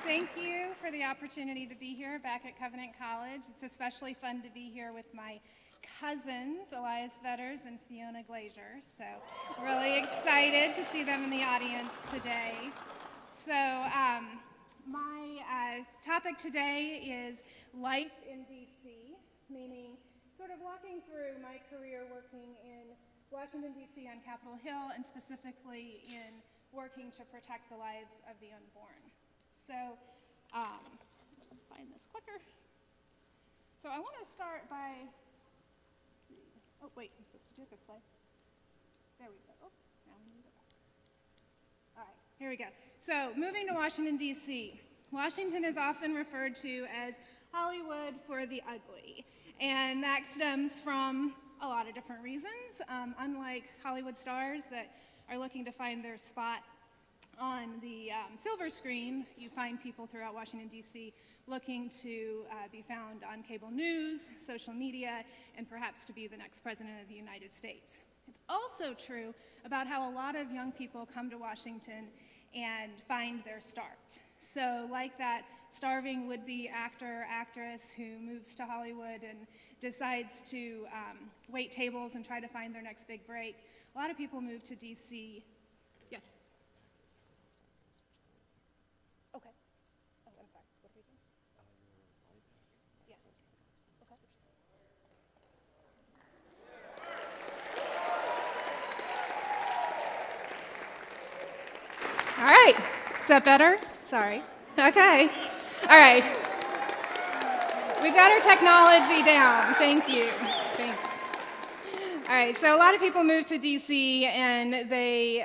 Thank you for the opportunity to be here back at Covenant College. It's especially fun to be here with my cousins, Elias Vetters and Fiona Glazier. So really excited to see them in the audience today. So my topic today is life in DC, meaning sort of walking through my career working in Washington, D.C. on Capitol Hill, and specifically in working to protect the lives of the unborn. So let's find this clicker. So I want to start by, oh wait, I'm supposed to do it this way. There we go. Oh, now we need to go back. All right, here we go. So moving to Washington, D.C. Washington is often referred to as Hollywood for the ugly, and that stems from a lot of different reasons. Unlike Hollywood stars that are looking to find their spot on the silver screen, you find people throughout Washington, D.C. looking to be found on cable news, social media, and perhaps to be the next president of the United States. It's also true about how a lot of young people come to Washington and find their start. So like that starving would-be actor, actress who moves to Hollywood and decides to wait tables and try to find their next big break, a lot of people move to D.C. Yes? Okay. Oh, I'm sorry. What are we doing? Yes. Okay. All right. Is that better? Sorry. Okay. All right. We got our technology down. Thank you. Thanks. All right, so a lot of people move to DC, and they,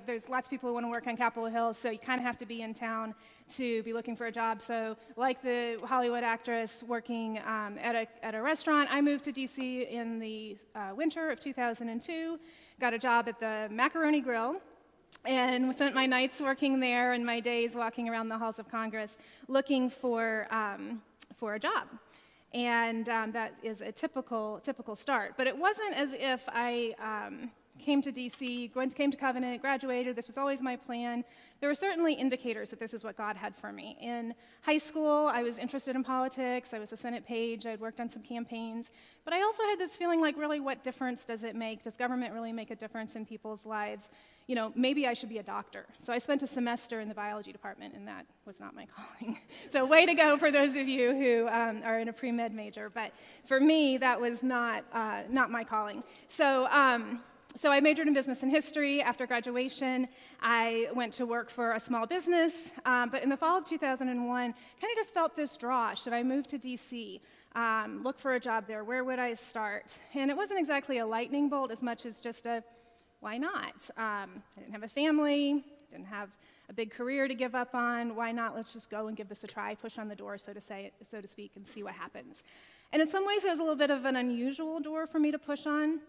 there's lots of people who want to work on Capitol Hill, so you kind of have to be in town to be looking for a job. So like the Hollywood actress working at a restaurant, I moved to DC in the winter of 2002, got a job at the Macaroni Grill, and spent my nights working there and my days walking around the halls of Congress looking for a job. And that is a typical start. But it wasn't as if I came to DC, came to Covenant, graduated. This was always my plan. There were certainly indicators that this is what God had for me. In high school, I was interested in politics. I was a Senate page. I had worked on some campaigns. But I also had this feeling like, really, what difference does it make? Does government really make a difference in people's lives? You know, maybe I should be a doctor. So I spent a semester in the biology department, and that was not my calling. So way to go for those of you who are in a pre-med major. But for me, that was not my calling. So I majored in business and history. After graduation, I went to work for a small business. But in the fall of 2001, kind of just felt this draw. Should I move to DC? Look for a job there? Where would I start? And it wasn't exactly a lightning bolt as much as just a why not? I didn't have a family, didn't have a big career to give up on. Why not? Let's just go and give this a try, push on the door, so to speak, and see what happens. And in some ways, it was a little bit of an unusual door for me to push on.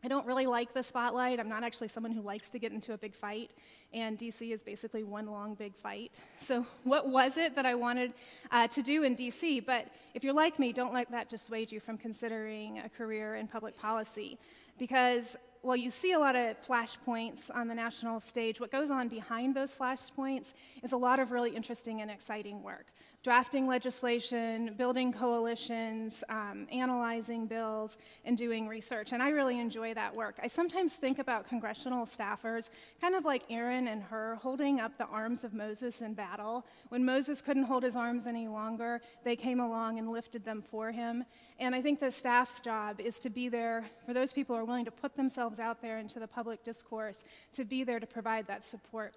I don't really like the spotlight. I'm not actually someone who likes to get into a big fight, and DC is basically one long big fight. So what was it that I wanted to do in DC? But if you're like me, don't let that dissuade you from considering a career in public policy, because while you see a lot of flashpoints on the national stage, what goes on behind those flashpoints is a lot of really interesting and exciting work. Drafting legislation, building coalitions, analyzing bills, and doing research. And I really enjoy that work. I sometimes think about congressional staffers, kind of like Aaron and Hur, holding up the arms of Moses in battle. When Moses couldn't hold his arms any longer, they came along and lifted them for him. And I think the staff's job is to be there for those people who are willing to put themselves out there into the public discourse, to be there to provide that support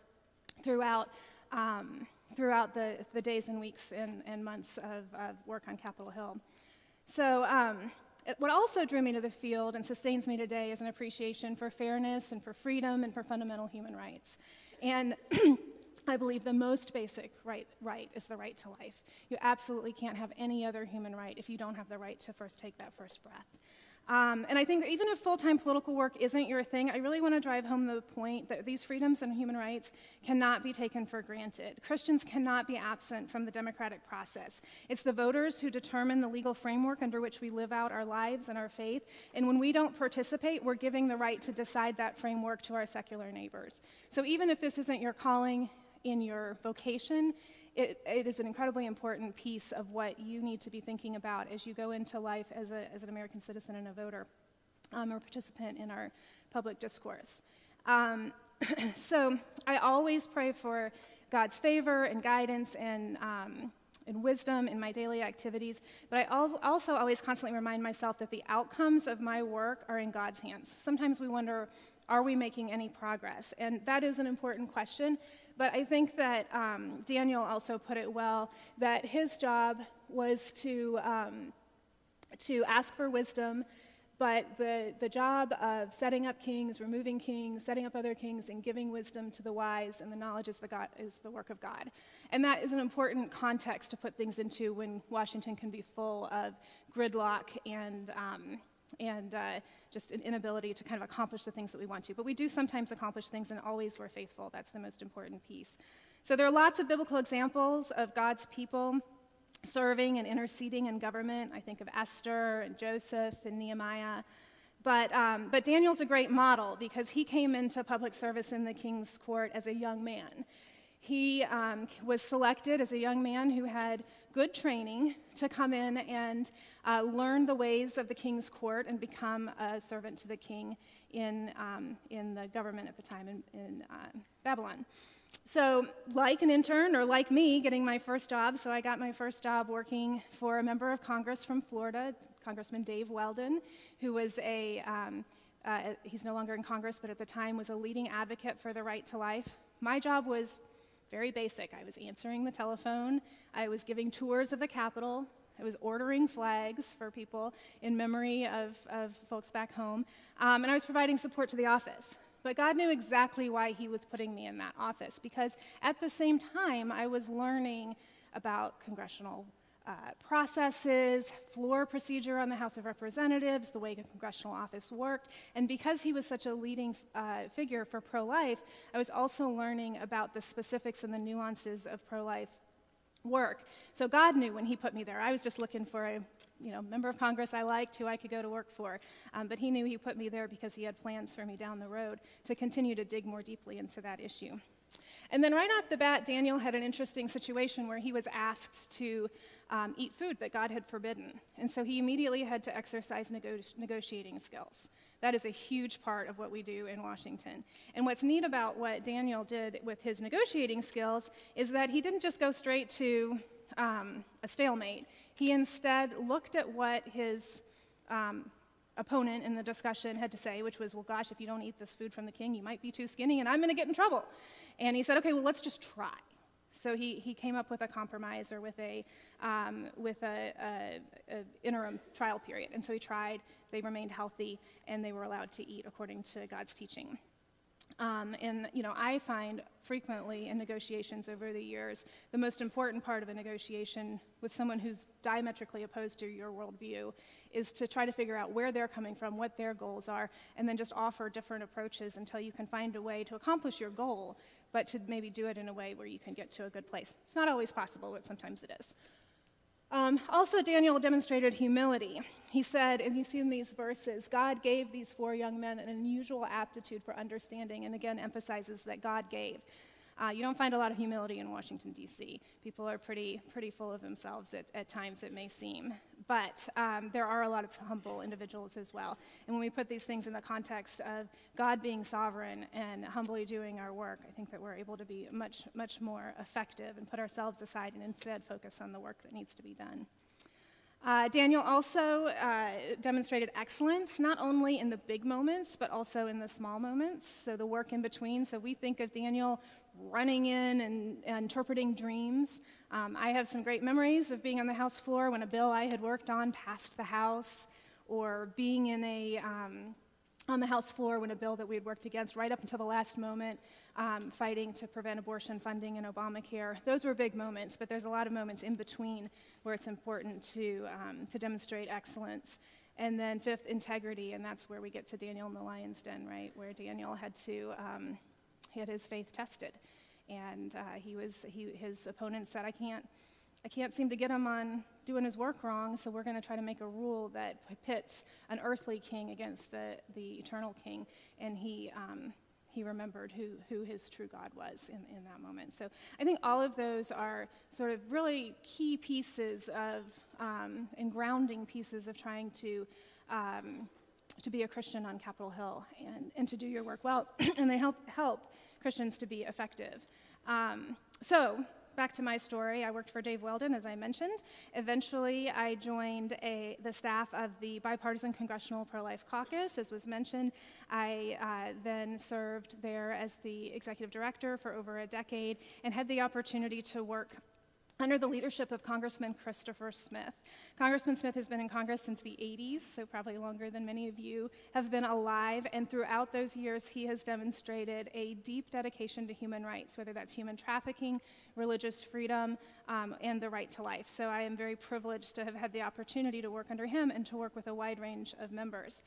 throughout the days and weeks and months of work on Capitol Hill. So what also drew me to the field and sustains me today is an appreciation for fairness and for freedom and for fundamental human rights. And I believe the most basic right is the right to life. You absolutely can't have any other human right if you don't have the right to first take that first breath. And I think even if full-time political work isn't your thing, I really want to drive home the point that these freedoms and human rights cannot be taken for granted. Christians cannot be absent from the democratic process. It's the voters who determine the legal framework under which we live out our lives and our faith, and when we don't participate, we're giving the right to decide that framework to our secular neighbors. So even if this isn't your calling, in your vocation, it is an incredibly important piece of what you need to be thinking about as you go into life as an American citizen and a voter or participant in our public discourse. So I always pray for God's favor and guidance and wisdom in my daily activities, but I also always constantly remind myself that the outcomes of my work are in God's hands. Sometimes we wonder, are we making any progress? And that is an important question, but I think that Daniel also put it well, that his job was to ask for wisdom, but the job of setting up kings, removing kings, setting up other kings, and giving wisdom to the wise and the knowledge is the work of God. And that is an important context to put things into when Washington can be full of gridlock and just an inability to kind of accomplish the things that we want to. But we do sometimes accomplish things, and always we're faithful. That's the most important piece. So there are lots of biblical examples of God's people serving and interceding in government. I think of Esther and Joseph and Nehemiah. But Daniel's a great model because he came into public service in the king's court as a young man. He was selected as a young man who had good training to come in and learn the ways of the king's court and become a servant to the king in the government at the time in Babylon. So like an intern, or like me, getting my first job, so I got my first job working for a member of Congress from Florida, Congressman Dave Weldon, who was he's no longer in Congress, but at the time was a leading advocate for the right to life. My job was very basic. I was answering the telephone, I was giving tours of the Capitol, I was ordering flags for people in memory of folks back home, and I was providing support to the office. But God knew exactly why he was putting me in that office, because at the same time, I was learning about congressional processes, floor procedure on the House of Representatives, the way a congressional office worked. And because he was such a leading figure for pro-life, I was also learning about the specifics and the nuances of pro-life work. So God knew when he put me there. I was just looking for a member of Congress I liked, who I could go to work for. But he knew he put me there because he had plans for me down the road to continue to dig more deeply into that issue. And then right off the bat, Daniel had an interesting situation where he was asked to eat food that God had forbidden. And so he immediately had to exercise negotiating skills. That is a huge part of what we do in Washington. And what's neat about what Daniel did with his negotiating skills is that he didn't just go straight to a stalemate. He instead looked at what his opponent in the discussion had to say, which was, well, gosh, if you don't eat this food from the king, you might be too skinny and I'm going to get in trouble. And he said, okay, well, let's just try. So he came up with a compromise, or with a interim trial period. And so he tried, they remained healthy, and they were allowed to eat according to God's teaching. I find frequently in negotiations over the years, the most important part of a negotiation with someone who's diametrically opposed to your worldview is to try to figure out where they're coming from, what their goals are, and then just offer different approaches until you can find a way to accomplish your goal, but to maybe do it in a way where you can get to a good place. It's not always possible, but sometimes it is. Also, Daniel demonstrated humility. He said, as you see in these verses, God gave these 4 young men an unusual aptitude for understanding, and again emphasizes that God gave. You don't find a lot of humility in Washington, D.C. People are pretty full of themselves at times, it may seem. But there are a lot of humble individuals as well. And when we put these things in the context of God being sovereign and humbly doing our work, I think that we're able to be much, much more effective and put ourselves aside and instead focus on the work that needs to be done. Daniel also demonstrated excellence, not only in the big moments, but also in the small moments, so the work in between. So we think of Daniel running in and interpreting dreams. I have some great memories of being on the House floor when a bill I had worked on passed the House, or being on the House floor when a bill that we had worked against right up until the last moment, fighting to prevent abortion funding and Obamacare. Those were big moments, but there's a lot of moments in between where it's important to demonstrate excellence. And then 5th, integrity, and that's where we get to Daniel in the lion's den, right, where Daniel had his faith tested. And his opponent said, I can't seem to get him on doing his work wrong, so we're going to try to make a rule that pits an earthly king against the eternal king. And he he remembered who his true God was in that moment. So I think all of those are sort of really key pieces of, and grounding pieces of trying to be a Christian on Capitol Hill and to do your work well, and they help Christians to be effective. So back to my story, I worked for Dave Weldon, as I mentioned. Eventually, I joined the staff of the Bipartisan Congressional Pro-Life Caucus, as was mentioned. I then served there as the executive director for over a decade and had the opportunity to work under the leadership of Congressman Christopher Smith. Congressman Smith has been in Congress since the 80s, so probably longer than many of you have been alive, and throughout those years he has demonstrated a deep dedication to human rights, whether that's human trafficking, religious freedom, and the right to life. So I am very privileged to have had the opportunity to work under him and to work with a wide range of members.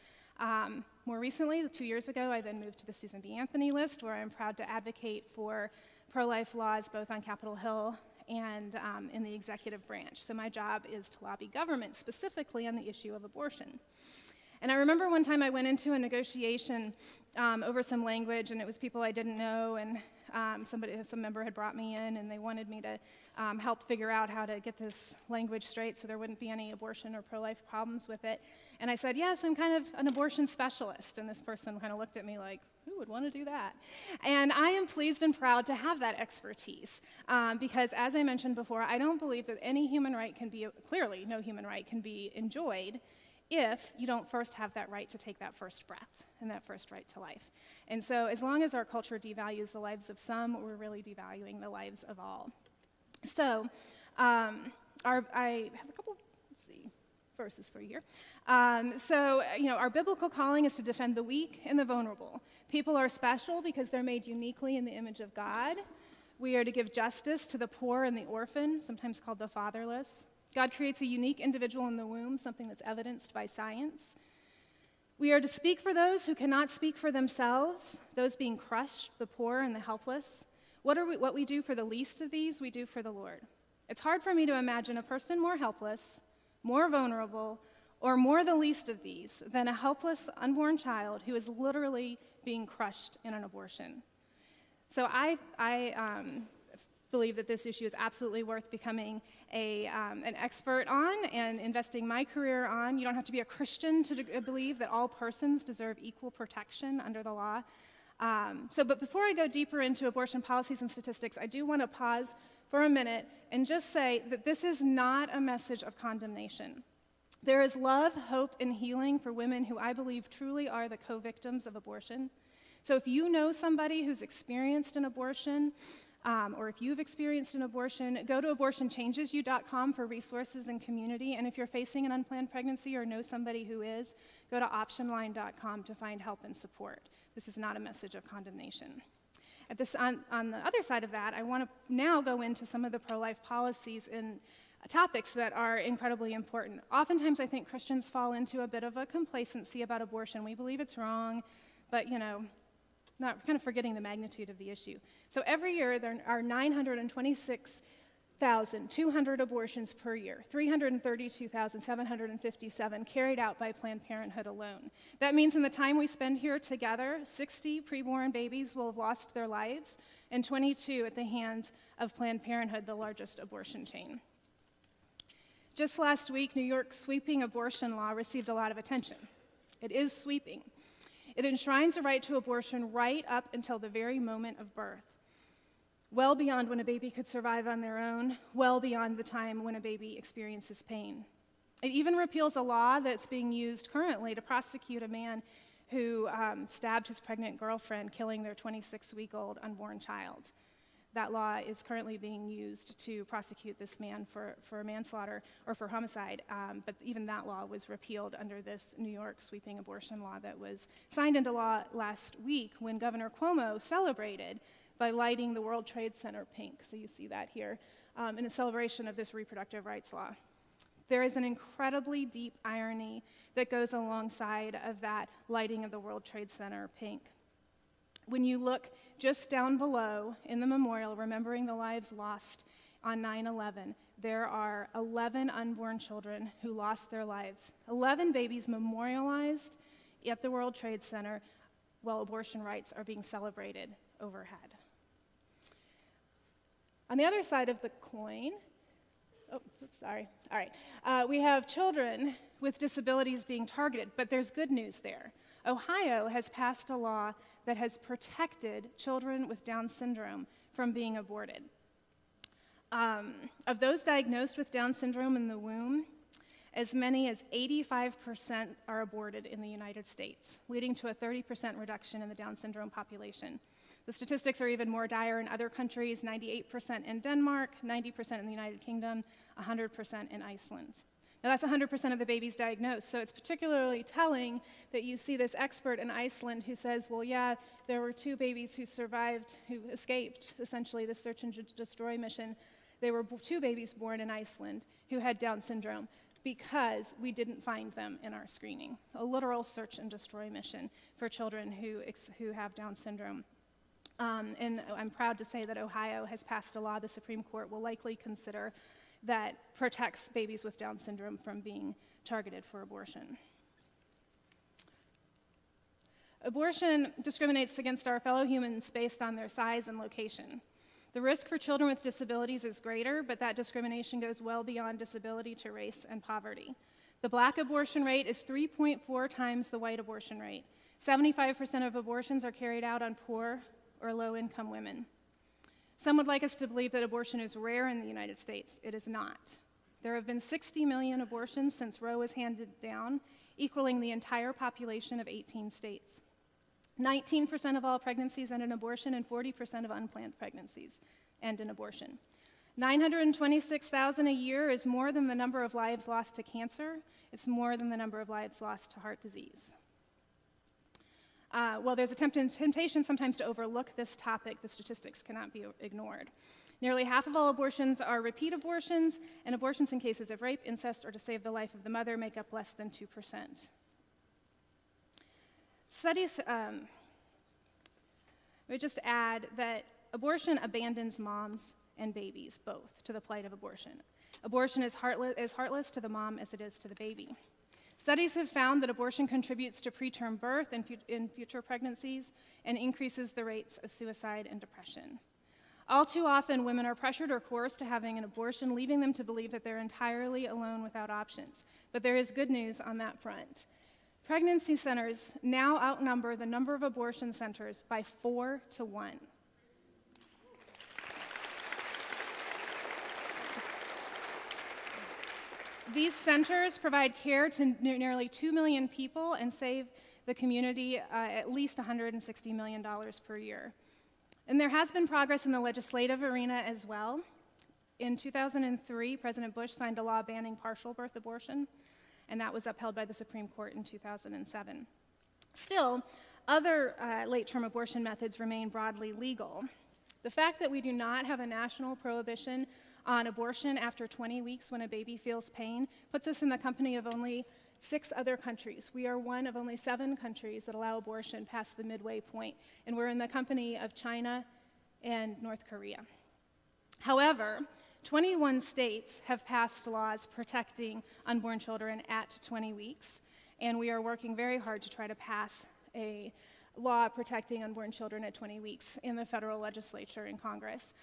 More recently, 2 years ago, I then moved to the Susan B. Anthony list, where I'm proud to advocate for pro-life laws both on Capitol Hill and in the executive branch. So my job is to lobby government specifically on the issue of abortion. And I remember one time I went into a negotiation over some language, and it was people I didn't know, and some member had brought me in, and they wanted me to help figure out how to get this language straight so there wouldn't be any abortion or pro-life problems with it. And I said, yes, I'm kind of an abortion specialist. And this person kind of looked at me like, who would want to do that? And I am pleased and proud to have that expertise because, as I mentioned before, I don't believe that any human right can be, clearly no human right can be enjoyed if you don't first have that right to take that first breath and that first right to life. And so as long as our culture devalues the lives of some, we're really devaluing the lives of all. So I have a couple verses for you here. Our biblical calling is to defend the weak and the vulnerable. People are special because they're made uniquely in the image of God. We are to give justice to the poor and the orphan, sometimes called the fatherless. God creates a unique individual in the womb, something that's evidenced by science. We are to speak for those who cannot speak for themselves, those being crushed, the poor and the helpless. What we do for the least of these, we do for the Lord. It's hard for me to imagine a person more helpless, more vulnerable, or more the least of these than a helpless unborn child who is literally being crushed in an abortion. So I believe that this issue is absolutely worth becoming an expert on and investing my career on. You don't have to be a Christian to believe that all persons deserve equal protection under the law. But before I go deeper into abortion policies and statistics, I do want to pause for a minute and just say that this is not a message of condemnation. There is love, hope, and healing for women who I believe truly are the co-victims of abortion. So if you know somebody who's experienced an abortion, or if you've experienced an abortion, go to abortionchangesyou.com for resources and community. And if you're facing an unplanned pregnancy or know somebody who is, go to optionline.com to find help and support. This is not a message of condemnation. On the other side of that, I want to now go into some of the pro-life policies and topics that are incredibly important. Oftentimes, I think Christians fall into a bit of a complacency about abortion. We believe it's wrong, but not kind of forgetting the magnitude of the issue. So every year, there are 926,200 abortions per year, 332,757 carried out by Planned Parenthood alone. That means in the time we spend here together, 60 preborn babies will have lost their lives, and 22 at the hands of Planned Parenthood, the largest abortion chain. Just last week, New York's sweeping abortion law received a lot of attention. It is sweeping. It enshrines a right to abortion right up until the very moment of birth, well beyond when a baby could survive on their own, well beyond the time when a baby experiences pain. It even repeals a law that's being used currently to prosecute a man who stabbed his pregnant girlfriend, killing their 26-week-old unborn child. That law is currently being used to prosecute this man for manslaughter or for homicide, but even that law was repealed under this New York sweeping abortion law that was signed into law last week when Governor Cuomo celebrated by lighting the World Trade Center pink. So you see that here in a celebration of this reproductive rights law. There is an incredibly deep irony that goes alongside of that lighting of the World Trade Center pink. When you look just down below in the memorial, remembering the lives lost on 9/11, there are 11 unborn children who lost their lives. 11 babies memorialized at the World Trade Center while abortion rights are being celebrated overhead. On the other side of the coin, we have children with disabilities being targeted, but there's good news there. Ohio has passed a law that has protected children with Down syndrome from being aborted. Of those diagnosed with Down syndrome in the womb, as many as 85% are aborted in the United States, leading to a 30% reduction in the Down syndrome population. The statistics are even more dire in other countries, 98% in Denmark, 90% in the United Kingdom, 100% in Iceland. Now that's 100% of the babies diagnosed, so it's particularly telling that you see this expert in Iceland who says, well, yeah, there were 2 babies who survived, who escaped, essentially, the search and destroy mission. There were 2 babies born in Iceland who had Down syndrome because we didn't find them in our screening. A literal search and destroy mission for children who have Down syndrome. And I'm proud to say that Ohio has passed a law the Supreme Court will likely consider that protects babies with Down syndrome from being targeted for abortion. Abortion discriminates against our fellow humans based on their size and location. The risk for children with disabilities is greater, but that discrimination goes well beyond disability to race and poverty. The black abortion rate is 3.4 times the white abortion rate. 75% of abortions are carried out on poor or low-income women. Some would like us to believe that abortion is rare in the United States. It is not. There have been 60 million abortions since Roe was handed down, equaling the entire population of 18 states. 19% of all pregnancies end in abortion, and 40% of unplanned pregnancies end in abortion. 926,000 a year is more than the number of lives lost to cancer. It's more than the number of lives lost to heart disease. While there's a temptation sometimes to overlook this topic, the statistics cannot be ignored. Nearly half of all abortions are repeat abortions, and abortions in cases of rape, incest, or to save the life of the mother make up less than 2%. Studies would just add that abortion abandons moms and babies both to the plight of abortion. Abortion is heartless to the mom as it is to the baby. Studies have found that abortion contributes to preterm birth in future pregnancies and increases the rates of suicide and depression. All too often, women are pressured or coerced to having an abortion, leaving them to believe that they're entirely alone without options. But there is good news on that front. Pregnancy centers now outnumber the number of abortion centers by 4 to 1. These centers provide care to nearly 2 million people and save the community at least $160 million per year. And there has been progress in the legislative arena as well. In 2003, President Bush signed a law banning partial birth abortion, and that was upheld by the Supreme Court in 2007. Still, other late-term abortion methods remain broadly legal. The fact that we do not have a national prohibition on abortion after 20 weeks when a baby feels pain puts us in the company of only 6 other countries. We are one of only 7 countries that allow abortion past the midway point, and we're in the company of China and North Korea. However, 21 states have passed laws protecting unborn children at 20 weeks, and we are working very hard to try to pass a law protecting unborn children at 20 weeks in the federal legislature and Congress.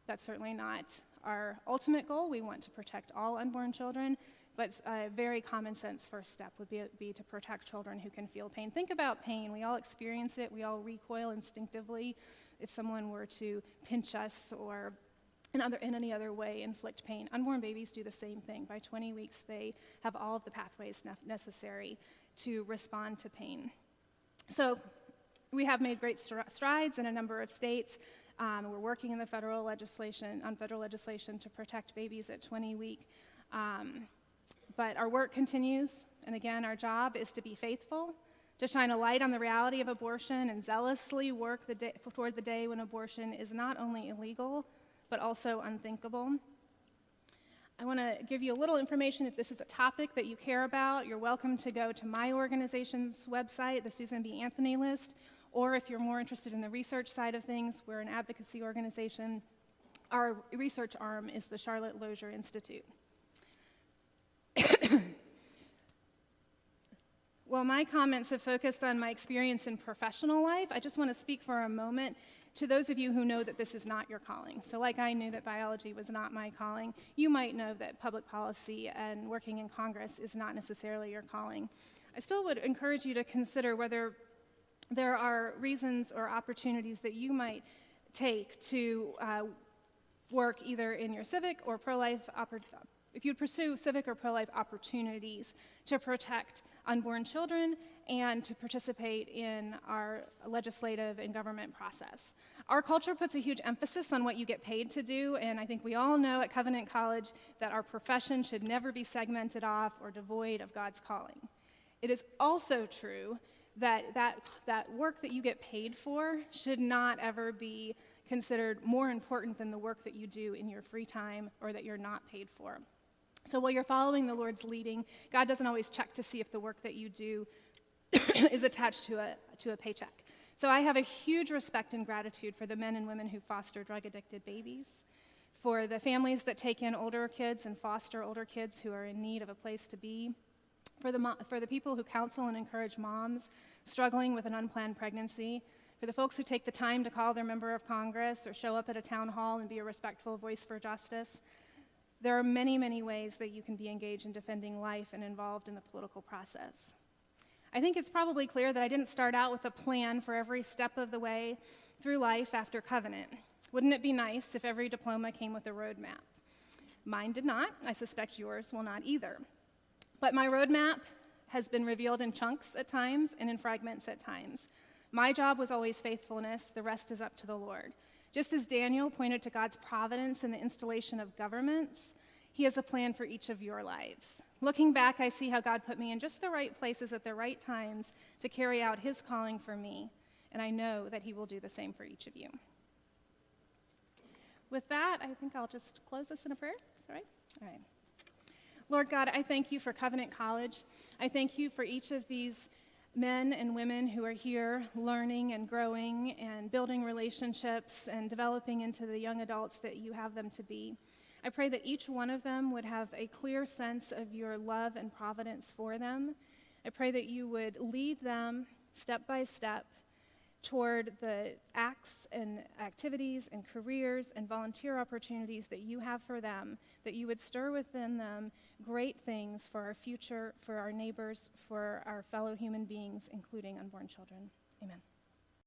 That's certainly not our ultimate goal. We want to protect all unborn children, but a very common sense first step would be to protect children who can feel pain. Think about pain. We all experience it. We all recoil instinctively if someone were to pinch us or in any other way inflict pain. Unborn babies do the same thing. By 20 weeks, they have all of the pathways necessary to respond to pain. So we have made great strides in a number of states. We're working in the federal legislation to protect babies at 20 weeks. But our work continues, and again, our job is to be faithful, to shine a light on the reality of abortion, and zealously work toward the day when abortion is not only illegal, but also unthinkable. I want to give you a little information if this is a topic that you care about. You're welcome to go to my organization's website, the Susan B. Anthony list, or if you're more interested in the research side of things, we're an advocacy organization. Our research arm is the Charlotte Lozier Institute. While my comments have focused on my experience in professional life, I just want to speak for a moment to those of you who know that this is not your calling. So like I knew that biology was not my calling, you might know that public policy and working in Congress is not necessarily your calling. I still would encourage you to consider whether there are reasons or opportunities that you might take to work either in your civic or pro-life if you'd pursue civic or pro-life opportunities to protect unborn children and to participate in our legislative and government process. Our culture puts a huge emphasis on what you get paid to do, and I think we all know at Covenant College that our profession should never be segmented off or devoid of God's calling. It is also true that work that you get paid for should not ever be considered more important than the work that you do in your free time or that you're not paid for. So while you're following the Lord's leading, God doesn't always check to see if the work that you do is attached to a paycheck. So I have a huge respect and gratitude for the men and women who foster drug-addicted babies, for the families that take in older kids and foster older kids who are in need of a place to be, for the people who counsel and encourage moms struggling with an unplanned pregnancy, for the folks who take the time to call their member of Congress or show up at a town hall and be a respectful voice for justice. There are many, many ways that you can be engaged in defending life and involved in the political process. I think it's probably clear that I didn't start out with a plan for every step of the way through life after Covenant. Wouldn't it be nice if every diploma came with a roadmap? Mine did not. I suspect yours will not either. But my roadmap has been revealed in chunks at times and in fragments at times. My job was always faithfulness. The rest is up to the Lord. Just as Daniel pointed to God's providence in the installation of governments, he has a plan for each of your lives. Looking back, I see how God put me in just the right places at the right times to carry out his calling for me, and I know that he will do the same for each of you. With that, I think I'll just close this in a prayer. Is that right? All right. Lord God, I thank you for Covenant College. I thank you for each of these men and women who are here learning and growing and building relationships and developing into the young adults that you have them to be. I pray that each one of them would have a clear sense of your love and providence for them. I pray that you would lead them step by step toward the acts and activities and careers and volunteer opportunities that you have for them, that you would stir within them great things for our future, for our neighbors, for our fellow human beings, including unborn children. Amen.